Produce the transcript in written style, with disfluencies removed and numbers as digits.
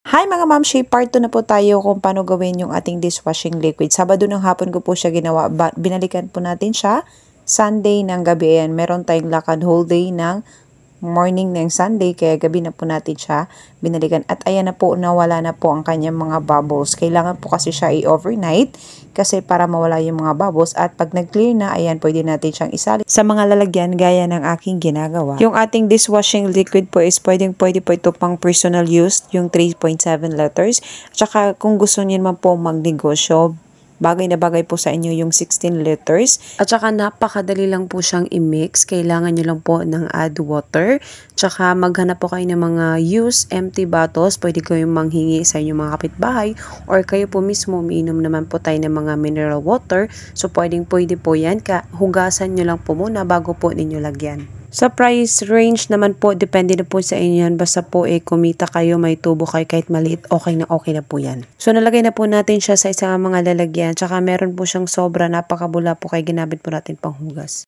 Hi mga mamshi, part 2 na po tayo kung paano gawin yung ating dishwashing liquid. Sabado ng hapon ko po siya ginawa. Binalikan po natin siya Sunday ng gabi. Ayan, meron tayong lakad whole day ng morning ng Sunday, kaya gabi na po natin siya binalikan. At ayan na po, nawala na po ang kanyang mga bubbles. Kailangan po kasi siya i-overnight kasi para mawala yung mga bubbles. At pag nag-clear na, ayan, pwede natin siyang isali sa mga lalagyan gaya ng aking ginagawa. Yung ating dishwashing liquid po is pwede po ito pang personal use, yung 3.7 liters. Tsaka kung gusto niyo naman po magnegosyo, bagay na bagay po sa inyo yung 16 liters. At saka napakadali lang po siyang i-mix. Kailangan nyo lang po ng add water. Tsaka maghanap po kayo ng mga used empty bottles. Pwede kayong manghingi sa inyong mga kapitbahay. Or kayo po mismo, umiinom naman po tayo ng mga mineral water. So pwede po yan. Hugasan nyo lang po muna bago po ninyo lagyan. Sa price range naman po, depende na po sa inyo yan. Basta po kumita kayo, may tubo kayo kahit maliit, okay na po yan. So nalagay na po natin siya sa isang mga lalagyan. Tsaka meron po siyang sobra, napakabula po kaya ginamit po natin panghugas.